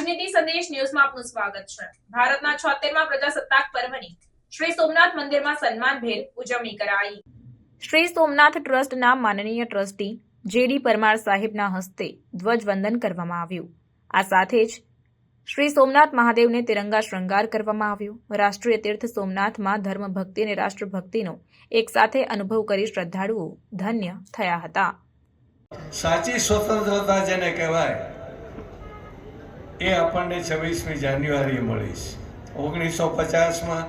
રાજનીતિ સંદેશ ન્યૂઝમાં આપનું સ્વાગત છે। ભારતના 76મા પ્રજાસત્તાક પર્વની શ્રી સોમનાથ મંદિરમાં સન્માનભેર ઉજવણી કરાઈ। શ્રી સોમનાથ ટ્રસ્ટના માનનીય ટ્રસ્ટી જેડી પરમાર સાહેબના હસ્તે ધ્વજવંદન કરવામાં આવ્યું। આ સાથે જ શ્રી સોમનાથ મહાદેવને તિરંગા શૃંગાર કરવામાં આવ્યો। રાષ્ટ્રીય તીર્થ સોમનાથમાં ધર્મ ભક્તિ અને રાષ્ટ્રભક્તિનો એક સાથે અનુભવ કરી શ્રદ્ધાળુઓ ધન્ય થયા હતા। સાચી સ્વતંત્રતા જેને કહેવાય એ આપણને 26મી જાન્યુઆરીએ મળી છે। 1950માં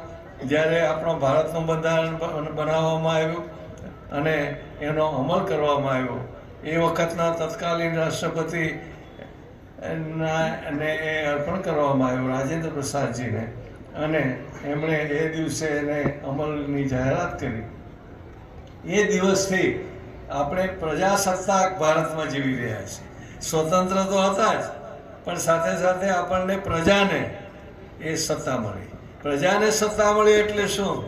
જ્યારે આપણો ભારતનું બંધારણ બનાવવામાં આવ્યું અને એનો અમલ કરવામાં આવ્યો, એ વખતના તત્કાલીન રાષ્ટ્રપતિ ને એ અર્પણ કરવામાં આવ્યું રાજેન્દ્ર પ્રસાદજીને, અને એમણે એ દિવસે એને અમલની જાહેરાત કરી। એ દિવસથી આપણે પ્રજાસત્તાક ભારતમાં જીવી રહ્યા છીએ। સ્વતંત્ર તો હતા જ, પણ સાથે સાથે આપણને પ્રજાને એ સત્તા મળી। પ્રજાને સત્તા મળી એટલે શું?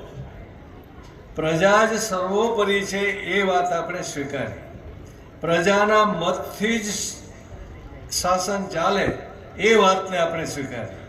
પ્રજા જ સર્વોપરી છે એ વાત આપણે સ્વીકારી। પ્રજાના મતથી જ શાસન ચાલે એ વાતને આપણે સ્વીકારી।